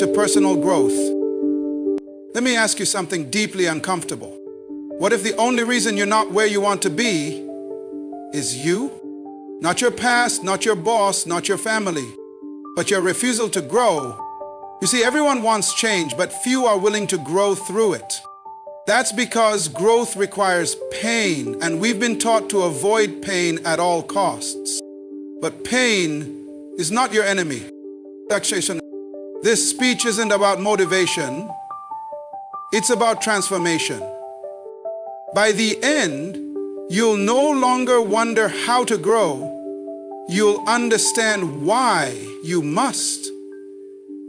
to personal growth. Let me ask you something deeply uncomfortable. What if the only reason you're not where you want to be is you? Not your past, not your boss, not your family, but your refusal to grow. You see, everyone wants change, but few are willing to grow through it. That's because growth requires pain, and we've been taught to avoid pain at all costs. But pain is not your enemy. This speech isn't about motivation, it's about transformation. By the end, you'll no longer wonder how to grow. You'll understand why you must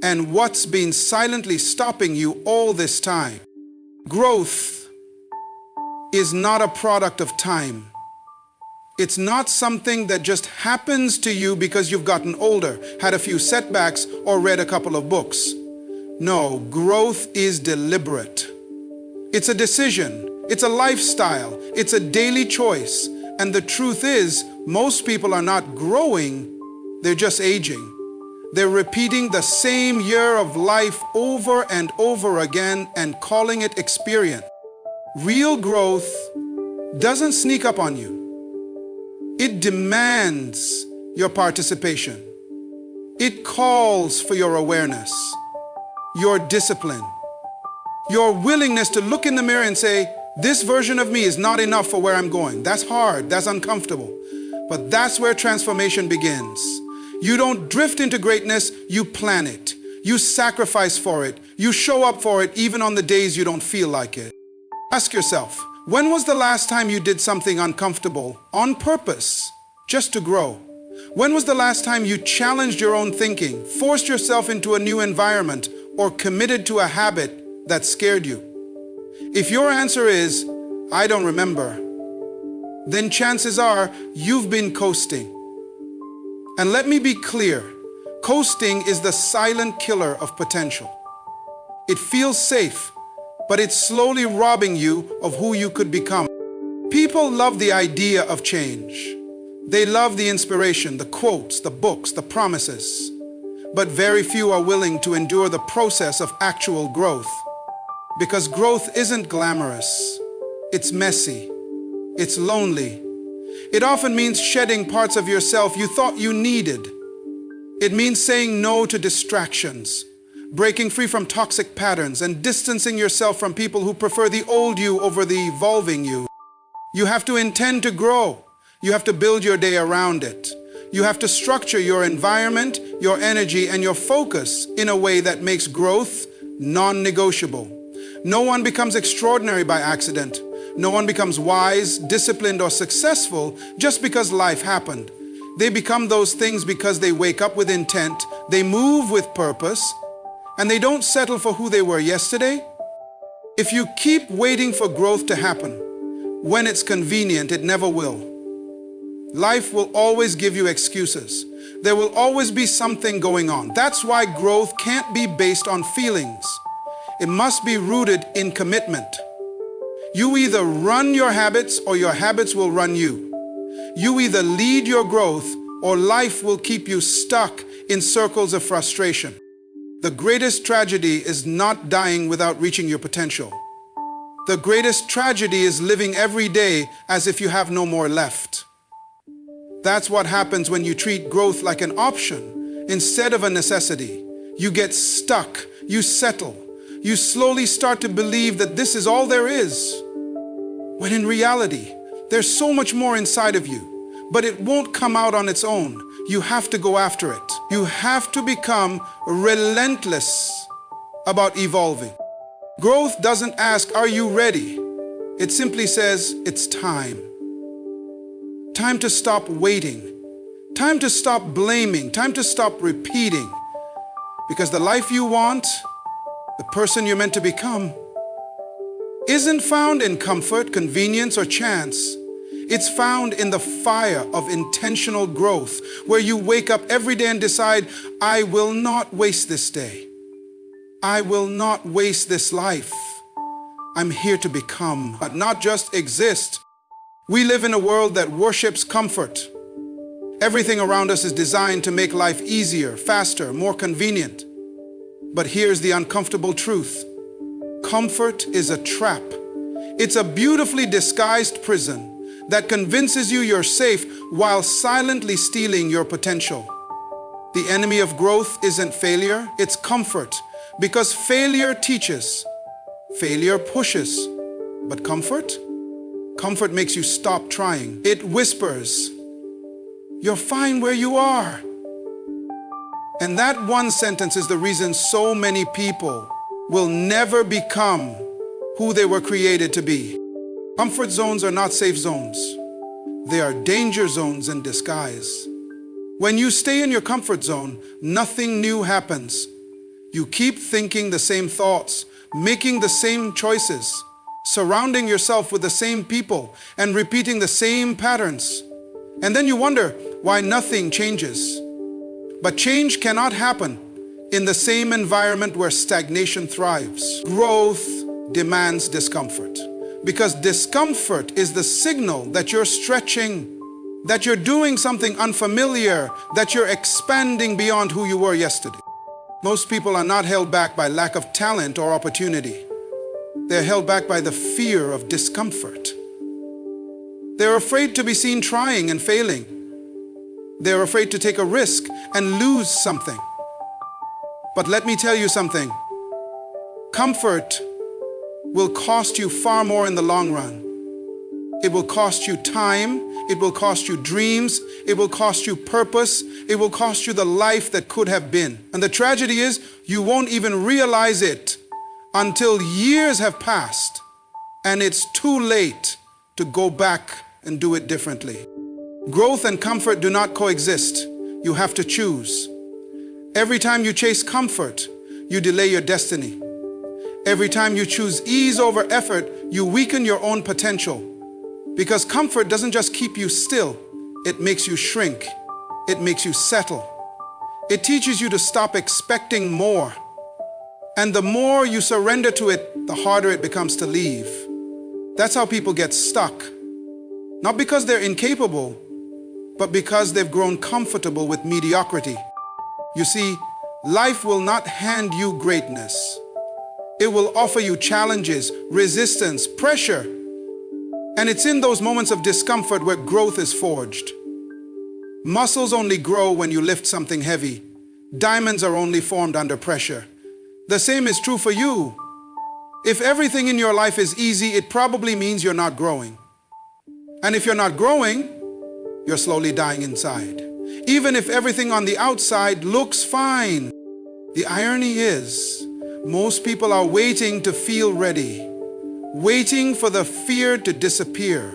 and what's been silently stopping you all this time. Growth is not a product of time. It's not something that just happens to you because you've gotten older, had a few setbacks, or read a couple of books. No, growth is deliberate. It's a decision. It's a lifestyle. It's a daily choice. And the truth is, most people are not growing, they're just aging. They're repeating the same year of life over and over again and calling it experience. Real growth doesn't sneak up on you. It demands your participation. It calls for your awareness, your discipline, your willingness to look in the mirror and say, this version of me is not enough for where I'm going. That's hard, that's uncomfortable. But that's where transformation begins. You don't drift into greatness, you plan it. You sacrifice for it. You show up for it even on the days you don't feel like it. Ask yourself, when was the last time you did something uncomfortable on purpose, just to grow? When was the last time you challenged your own thinking, forced yourself into a new environment, or committed to a habit that scared you? If your answer is, I don't remember, then chances are you've been coasting. And let me be clear, coasting is the silent killer of potential. It feels safe, but it's slowly robbing you of who you could become. People love the idea of change. They love the inspiration, the quotes, the books, the promises. But very few are willing to endure the process of actual growth. Because growth isn't glamorous. It's messy. It's lonely. It often means shedding parts of yourself you thought you needed. It means saying no to distractions, breaking free from toxic patterns, and distancing yourself from people who prefer the old you over the evolving you. You have to intend to grow. You have to build your day around it. You have to structure your environment, your energy, and your focus in a way that makes growth non-negotiable. No one becomes extraordinary by accident. No one becomes wise, disciplined, or successful just because life happened. They become those things because they wake up with intent, they move with purpose, and they don't settle for who they were yesterday. If you keep waiting for growth to happen, when it's convenient, it never will. Life will always give you excuses. There will always be something going on. That's why growth can't be based on feelings. It must be rooted in commitment. You either run your habits or your habits will run you. You either lead your growth or life will keep you stuck in circles of frustration. The greatest tragedy is not dying without reaching your potential. The greatest tragedy is living every day as if you have no more left. That's what happens when you treat growth like an option instead of a necessity. You get stuck, you settle. You slowly start to believe that this is all there is, when in reality, there's so much more inside of you, but it won't come out on its own. You have to go after it. You have to become relentless about evolving. Growth doesn't ask, are you ready? It simply says, it's time. Time to stop waiting. Time to stop blaming. Time to stop repeating. Because the life you want, the person you're meant to become, isn't found in comfort, convenience, or chance. It's found in the fire of intentional growth, where you wake up every day and decide, I will not waste this day. I will not waste this life. I'm here to become, but not just exist. We live in a world that worships comfort. Everything around us is designed to make life easier, faster, more convenient. But here's the uncomfortable truth. Comfort is a trap. It's a beautifully disguised prison that convinces you you're safe while silently stealing your potential. The enemy of growth isn't failure, it's comfort. Because failure teaches, failure pushes. But comfort? Comfort makes you stop trying. It whispers, "You're fine where you are." And that one sentence is the reason so many people will never become who they were created to be. Comfort zones are not safe zones. They are danger zones in disguise. When you stay in your comfort zone, nothing new happens. You keep thinking the same thoughts, making the same choices, surrounding yourself with the same people, and repeating the same patterns. And then you wonder why nothing changes. But change cannot happen in the same environment where stagnation thrives. Growth demands discomfort, because discomfort is the signal that you're stretching, that you're doing something unfamiliar, that you're expanding beyond who you were yesterday. Most people are not held back by lack of talent or opportunity. They're held back by the fear of discomfort. They're afraid to be seen trying and failing. They're afraid to take a risk and lose something. But let me tell you something. Comfort will cost you far more in the long run. It will cost you time. It will cost you dreams. It will cost you purpose. It will cost you the life that could have been. And the tragedy is, you won't even realize it until years have passed and it's too late to go back and do it differently. Growth and comfort do not coexist. You have to choose. Every time you chase comfort, you delay your destiny. Every time you choose ease over effort, you weaken your own potential. Because comfort doesn't just keep you still, it makes you shrink. It makes you settle. It teaches you to stop expecting more. And the more you surrender to it, the harder it becomes to leave. That's how people get stuck. Not because they're incapable, but because they've grown comfortable with mediocrity. You see, life will not hand you greatness. It will offer you challenges, resistance, pressure. And it's in those moments of discomfort where growth is forged. Muscles only grow when you lift something heavy. Diamonds are only formed under pressure. The same is true for you. If everything in your life is easy, it probably means you're not growing. And if you're not growing, you're slowly dying inside. Even if everything on the outside looks fine. The irony is, most people are waiting to feel ready, waiting for the fear to disappear,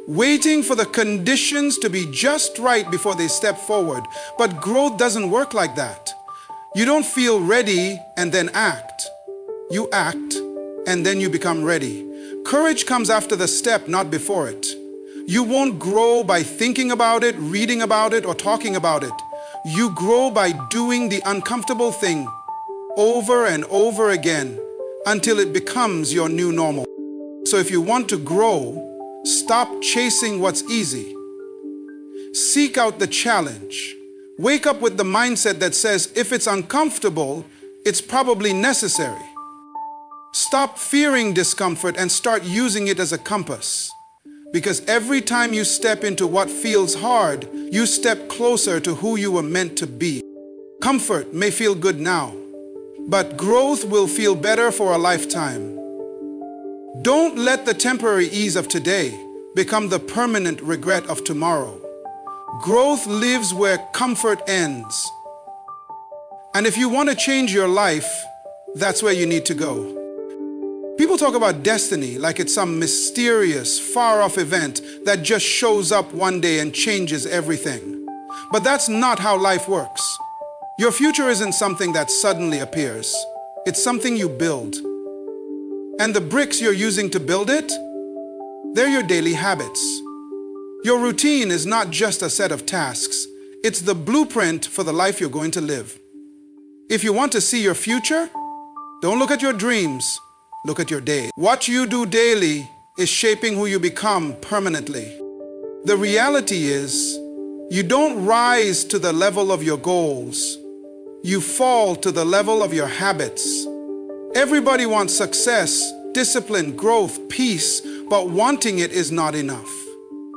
waiting for the conditions to be just right before they step forward. But growth doesn't work like that. You don't feel ready and then act. You act and then you become ready. Courage comes after the step, not before it. You won't grow by thinking about it, reading about it, or talking about it. You grow by doing the uncomfortable thing over and over again until it becomes your new normal. So if you want to grow, stop chasing what's easy. Seek out the challenge. Wake up with the mindset that says, if it's uncomfortable, it's probably necessary. Stop fearing discomfort and start using it as a compass. Because every time you step into what feels hard, you step closer to who you were meant to be. Comfort may feel good now, but growth will feel better for a lifetime. Don't let the temporary ease of today become the permanent regret of tomorrow. Growth lives where comfort ends. And if you want to change your life, that's where you need to go. People talk about destiny like it's some mysterious, far-off event that just shows up one day and changes everything. But that's not how life works. Your future isn't something that suddenly appears. It's something you build. And the bricks you're using to build it, they're your daily habits. Your routine is not just a set of tasks. It's the blueprint for the life you're going to live. If you want to see your future, don't look at your dreams. Look at your day. What you do daily is shaping who you become permanently. The reality is, you don't rise to the level of your goals. you fall to the level of your habits. Everybody wants success, discipline, growth, peace, but wanting it is not enough.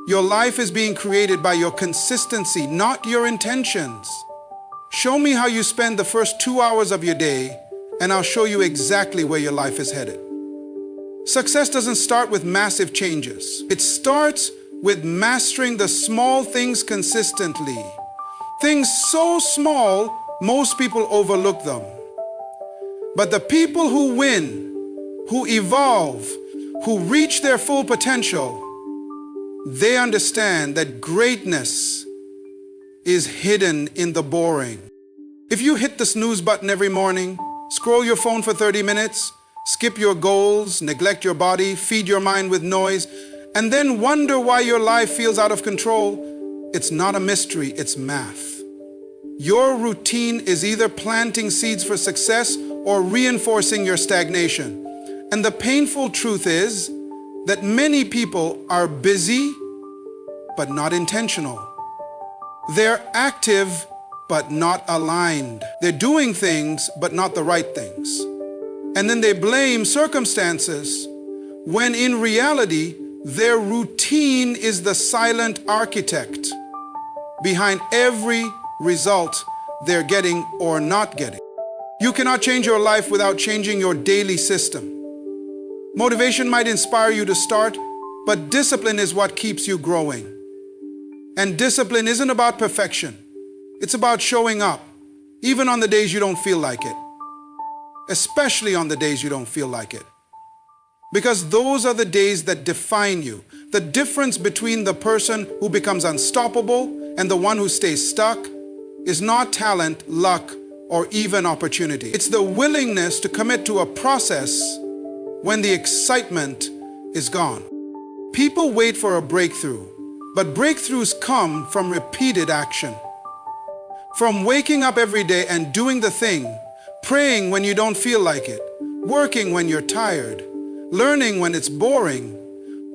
Your life is being created by your consistency, not your intentions. Show me how you spend the first 2 hours of your day, and I'll show you exactly where your life is headed. Success doesn't start with massive changes. It starts with mastering the small things consistently. Things so small, most people overlook them. But the people who win, who evolve, who reach their full potential, they understand that greatness is hidden in the boring. If you hit the snooze button every morning, scroll your phone for 30 minutes, skip your goals, neglect your body, feed your mind with noise, and then wonder why your life feels out of control, it's not a mystery, it's math. Your routine is either planting seeds for success or reinforcing your stagnation. And the painful truth is that many people are busy, but not intentional. They're active, but not aligned. They're doing things, but not the right things. And then they blame circumstances, when in reality, their routine is the silent architect behind every result they're getting or not getting. You cannot change your life without changing your daily system. Motivation might inspire you to start, but discipline is what keeps you growing. And discipline isn't about perfection. It's about showing up, even on the days you don't feel like it. Especially on the days you don't feel like it. Because those are the days that define you. The difference between the person who becomes unstoppable and the one who stays stuck is not talent, luck, or even opportunity. It's the willingness to commit to a process when the excitement is gone. People wait for a breakthrough, but breakthroughs come from repeated action. From waking up every day and doing the thing, praying when you don't feel like it, working when you're tired, learning when it's boring,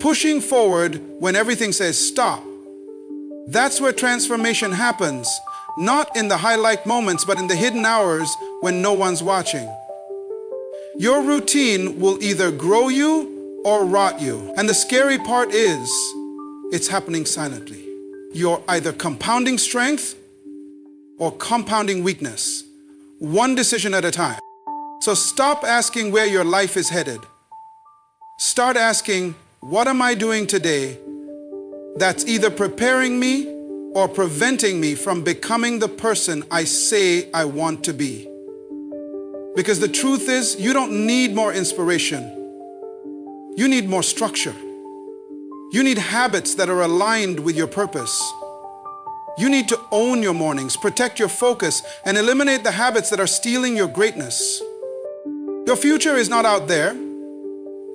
pushing forward when everything says stop. That's where transformation happens, not in the highlight moments, but in the hidden hours when no one's watching. Your routine will either grow you or rot you. And the scary part is, it's happening silently. You're either compounding strength or compounding weakness, one decision at a time. So stop asking where your life is headed. Start asking, what am I doing today that's either preparing me or preventing me from becoming the person I say I want to be? Because the truth is, you don't need more inspiration. You need more structure. You need habits that are aligned with your purpose. You need to own your mornings, protect your focus, and eliminate the habits that are stealing your greatness. Your future is not out there.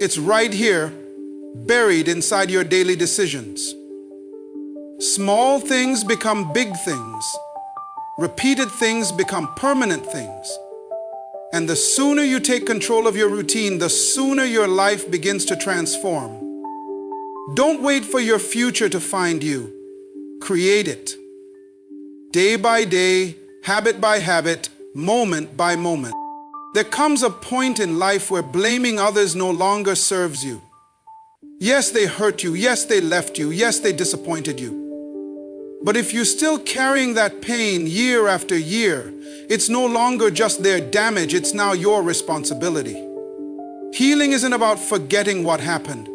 It's right here, buried inside your daily decisions. Small things become big things. Repeated things become permanent things. And the sooner you take control of your routine, the sooner your life begins to transform. Don't wait for your future to find you. Create it. Day by day, habit by habit, moment by moment. There comes a point in life where blaming others no longer serves you. Yes, they hurt you. Yes, they left you. Yes, they disappointed you. But if you're still carrying that pain year after year, it's no longer just their damage, it's now your responsibility. Healing isn't about forgetting what happened.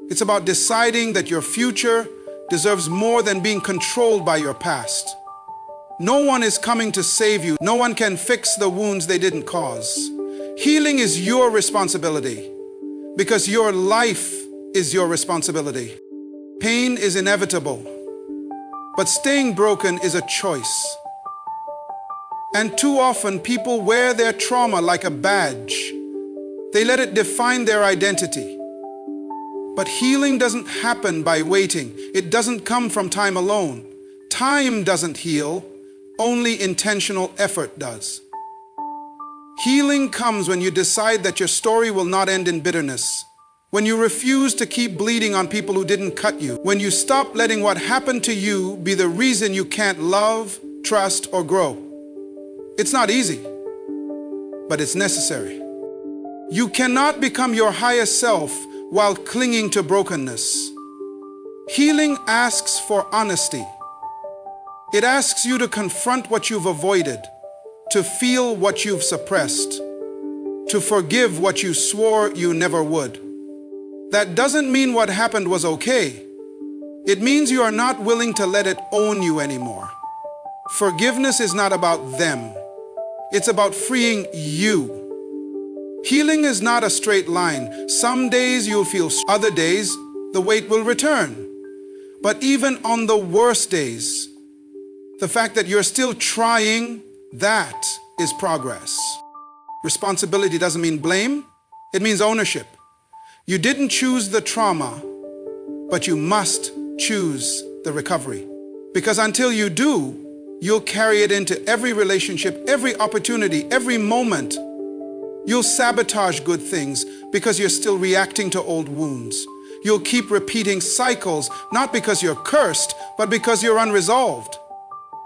It's about deciding that your future deserves more than being controlled by your past. No one is coming to save you. No one can fix the wounds they didn't cause. Healing is your responsibility because your life is your responsibility. Pain is inevitable, but staying broken is a choice. And too often people wear their trauma like a badge. They let it define their identity. But healing doesn't happen by waiting. It doesn't come from time alone. Time doesn't heal. Only intentional effort does. Healing comes when you decide that your story will not end in bitterness. When you refuse to keep bleeding on people who didn't cut you. When you stop letting what happened to you be the reason you can't love, trust, or grow. It's not easy, but it's necessary. You cannot become your highest self while clinging to brokenness. Healing asks for honesty. It asks you to confront what you've avoided, to feel what you've suppressed, to forgive what you swore you never would. That doesn't mean what happened was okay. It means you are not willing to let it own you anymore. Forgiveness is not about them. It's about freeing you. Healing is not a straight line. Some days you'll feel, other days the weight will return. But even on the worst days, the fact that you're still trying, that is progress. Responsibility doesn't mean blame. It means ownership. You didn't choose the trauma, but you must choose the recovery. Because until you do, you'll carry it into every relationship, every opportunity, every moment. You'll sabotage good things because you're still reacting to old wounds. You'll keep repeating cycles, not because you're cursed, but because you're unresolved.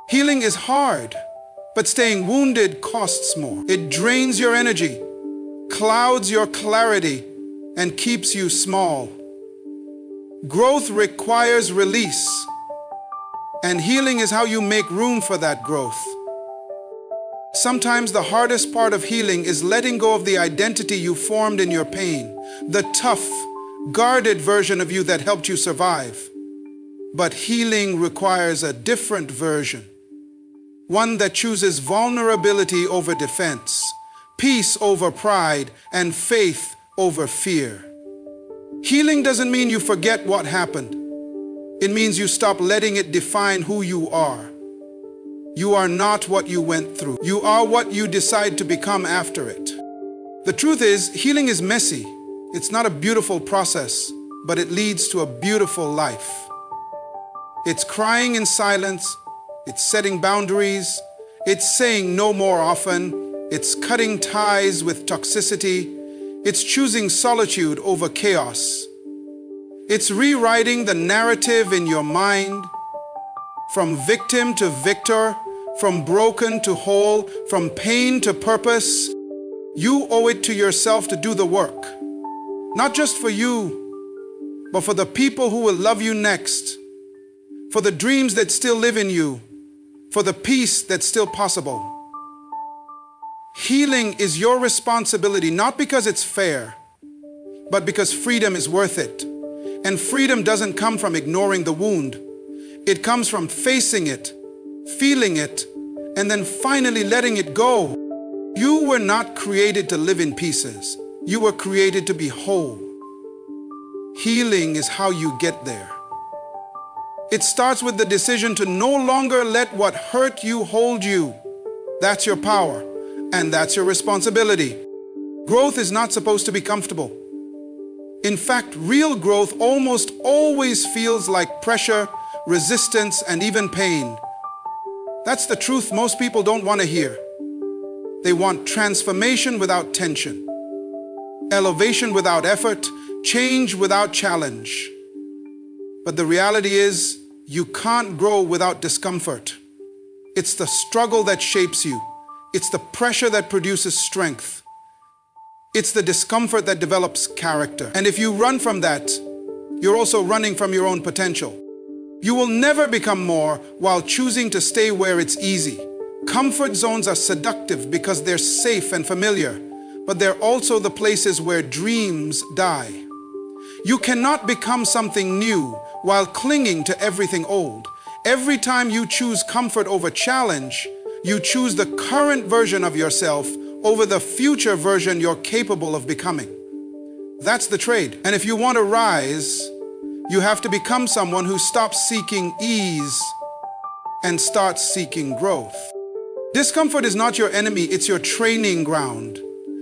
Healing is hard, but staying wounded costs more. It drains your energy, clouds your clarity, and keeps you small. Growth requires release, and healing is how you make room for that growth. Sometimes the hardest part of healing is letting go of the identity you formed in your pain, the tough, guarded version of you that helped you survive. But healing requires a different version, one that chooses vulnerability over defense, peace over pride, and faith over fear. Healing doesn't mean you forget what happened. It means you stop letting it define who you are. You are not what you went through. You are what you decide to become after it. The truth is, healing is messy. It's not a beautiful process, but it leads to a beautiful life. It's crying in silence. It's setting boundaries. It's saying no more often. It's cutting ties with toxicity. It's choosing solitude over chaos. It's rewriting the narrative in your mind, from victim to victor, from broken to whole, from pain to purpose. You owe it to yourself to do the work, not just for you, but for the people who will love you next, for the dreams that still live in you, for the peace that's still possible. Healing is your responsibility, not because it's fair, but because freedom is worth it. And freedom doesn't come from ignoring the wound. It comes from facing it, feeling it, and then finally letting it go. You were not created to live in pieces. You were created to be whole. Healing is how you get there. It starts with the decision to no longer let what hurt you hold you. That's your power, and that's your responsibility. Growth is not supposed to be comfortable. In fact, real growth almost always feels like pressure, resistance, and even pain. That's the truth most people don't want to hear. They want transformation without tension, elevation without effort, change without challenge. But the reality is, you can't grow without discomfort. It's the struggle that shapes you. It's the pressure that produces strength. It's the discomfort that develops character. And if you run from that, you're also running from your own potential. You will never become more while choosing to stay where it's easy. Comfort zones are seductive because they're safe and familiar, but they're also the places where dreams die. You cannot become something new while clinging to everything old. Every time you choose comfort over challenge, you choose the current version of yourself over the future version you're capable of becoming. That's the trade. And if you want to rise, you have to become someone who stops seeking ease and starts seeking growth. Discomfort is not your enemy, it's your training ground.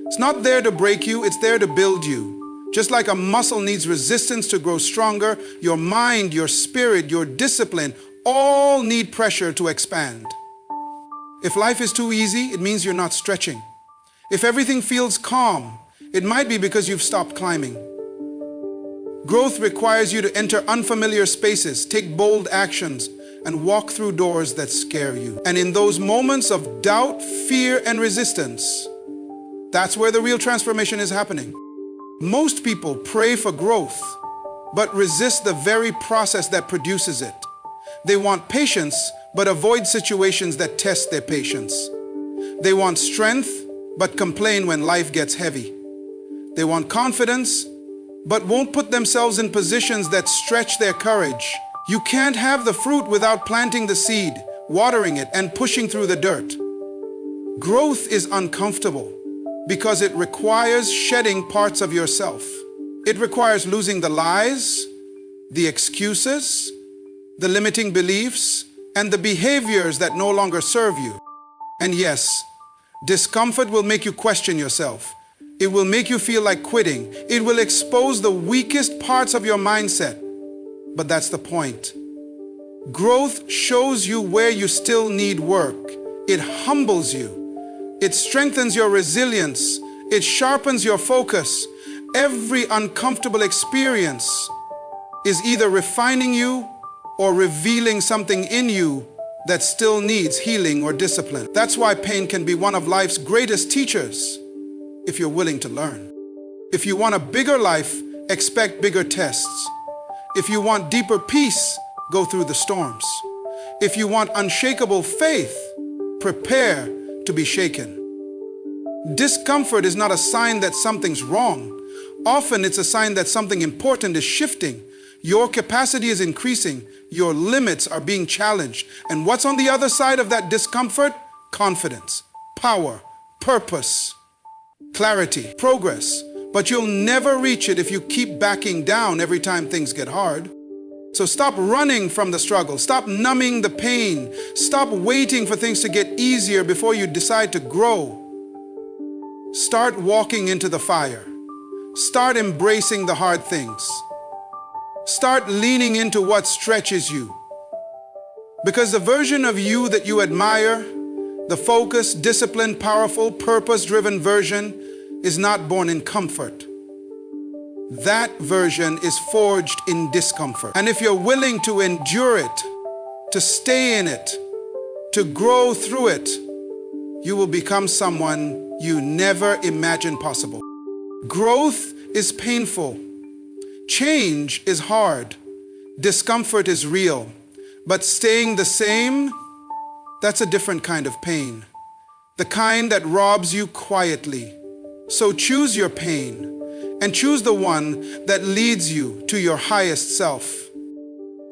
It's not there to break you, it's there to build you. Just like a muscle needs resistance to grow stronger, your mind, your spirit, your discipline, all need pressure to expand. If life is too easy, it means you're not stretching. If everything feels calm, it might be because you've stopped climbing. Growth requires you to enter unfamiliar spaces, take bold actions, and walk through doors that scare you. And in those moments of doubt, fear, and resistance, that's where the real transformation is happening. Most people pray for growth, but resist the very process that produces it. They want patience, but avoid situations that test their patience. They want strength, but complain when life gets heavy. They want confidence, but won't put themselves in positions that stretch their courage. You can't have the fruit without planting the seed, watering it, and pushing through the dirt. Growth is uncomfortable because it requires shedding parts of yourself. It requires losing the lies, the excuses, the limiting beliefs, and the behaviors that no longer serve you. And yes, discomfort will make you question yourself. It will make you feel like quitting. It will expose the weakest parts of your mindset. But that's the point. Growth shows you where you still need work. It humbles you. It strengthens your resilience. It sharpens your focus. Every uncomfortable experience is either refining you or revealing something in you that still needs healing or discipline. That's why pain can be one of life's greatest teachers, if you're willing to learn. If you want a bigger life, expect bigger tests. If you want deeper peace, go through the storms. If you want unshakable faith, prepare to be shaken. Discomfort is not a sign that something's wrong. Often it's a sign that something important is shifting. Your capacity is increasing. Your limits are being challenged. And what's on the other side of that discomfort? Confidence, power, purpose, clarity, progress. But you'll never reach it if you keep backing down every time things get hard. So stop running from the struggle. Stop numbing the pain. Stop waiting for things to get easier before you decide to grow. Start walking into the fire. Start embracing the hard things. Start leaning into what stretches you. Because the version of you that you admire, the focused, disciplined, powerful, purpose-driven version, is not born in comfort. That version is forged in discomfort. And if you're willing to endure it, to stay in it, to grow through it, you will become someone you never imagined possible. Growth is painful. Change is hard. Discomfort is real. But staying the same, that's a different kind of pain. The kind that robs you quietly. So choose your pain and choose the one that leads you to your highest self.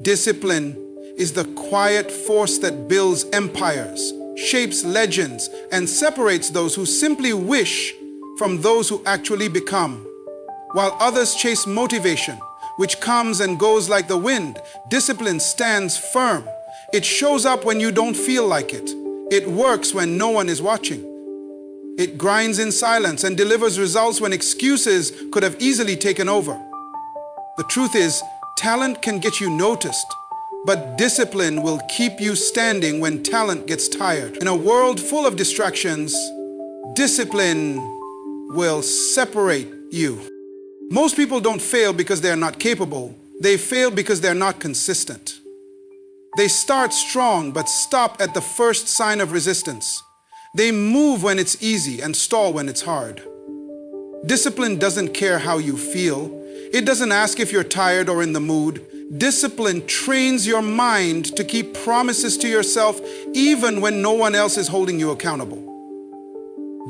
Discipline is the quiet force that builds empires, shapes legends, and separates those who simply wish from those who actually become. While others chase motivation, which comes and goes like the wind, discipline stands firm. It shows up when you don't feel like it. It works when no one is watching. It grinds in silence and delivers results when excuses could have easily taken over. The truth is, talent can get you noticed, but discipline will keep you standing when talent gets tired. In a world full of distractions, discipline will separate you. Most people don't fail because they're not capable. They fail because they're not consistent. They start strong but stop at the first sign of resistance. They move when it's easy and stall when it's hard. Discipline doesn't care how you feel. It doesn't ask if you're tired or in the mood. Discipline trains your mind to keep promises to yourself even when no one else is holding you accountable.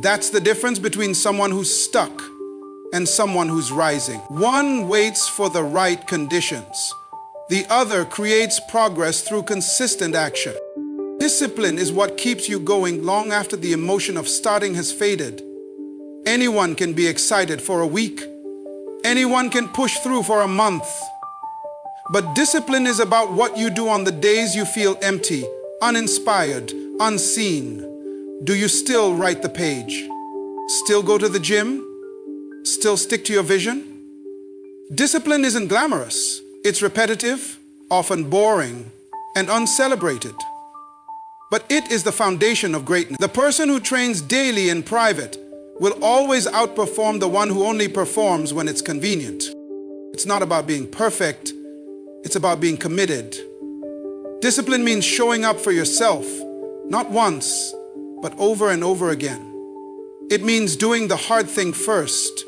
That's the difference between someone who's stuck and someone who's rising. One waits for the right conditions. The other creates progress through consistent action. Discipline is what keeps you going long after the emotion of starting has faded. Anyone can be excited for a week. Anyone can push through for a month. But discipline is about what you do on the days you feel empty, uninspired, unseen. Do you still write the page? Still go to the gym? Still stick to your vision? Discipline isn't glamorous. It's repetitive, often boring, and uncelebrated. But it is the foundation of greatness. The person who trains daily in private will always outperform the one who only performs when it's convenient. It's not about being perfect, it's about being committed. Discipline means showing up for yourself, not once, but over and over again. It means doing the hard thing first.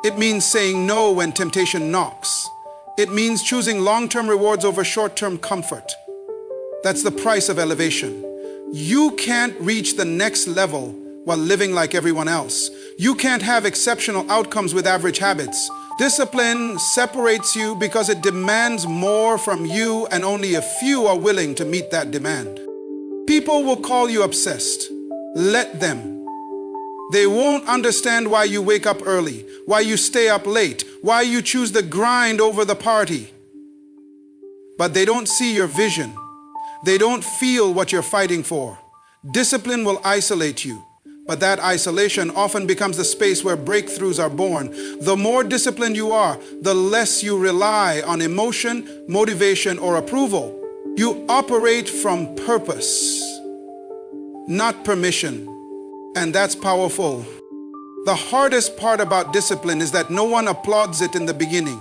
It means saying no when temptation knocks. It means choosing long-term rewards over short-term comfort. That's the price of elevation. You can't reach the next level while living like everyone else. You can't have exceptional outcomes with average habits. Discipline separates you because it demands more from you, and only a few are willing to meet that demand. People will call you obsessed. Let them. They won't understand why you wake up early, why you stay up late, why you choose the grind over the party. But they don't see your vision. They don't feel what you're fighting for. Discipline will isolate you, but that isolation often becomes the space where breakthroughs are born. The more disciplined you are, the less you rely on emotion, motivation, or approval. You operate from purpose, not permission, and that's powerful. The hardest part about discipline is that no one applauds it in the beginning.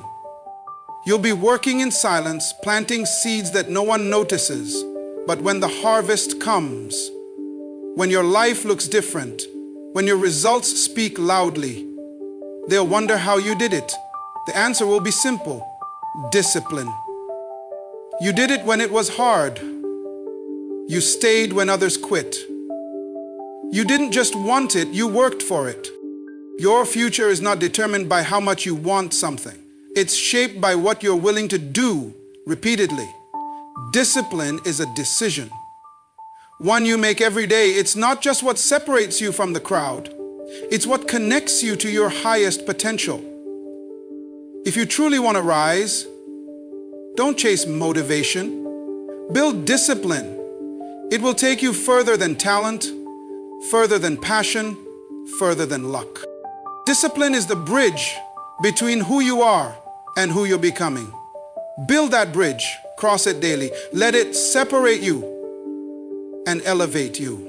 You'll be working in silence, planting seeds that no one notices. But when the harvest comes, when your life looks different, when your results speak loudly, they'll wonder how you did it. The answer will be simple: discipline. You did it when it was hard. You stayed when others quit. You didn't just want it, you worked for it. Your future is not determined by how much you want something. It's shaped by what you're willing to do repeatedly. Discipline is a decision, one you make every day. It's not just what separates you from the crowd. It's what connects you to your highest potential. If you truly want to rise, don't chase motivation. Build discipline. It will take you further than talent, further than passion, further than luck. Discipline is the bridge between who you are and who you're becoming. Build that bridge, cross it daily. Let it separate you and elevate you.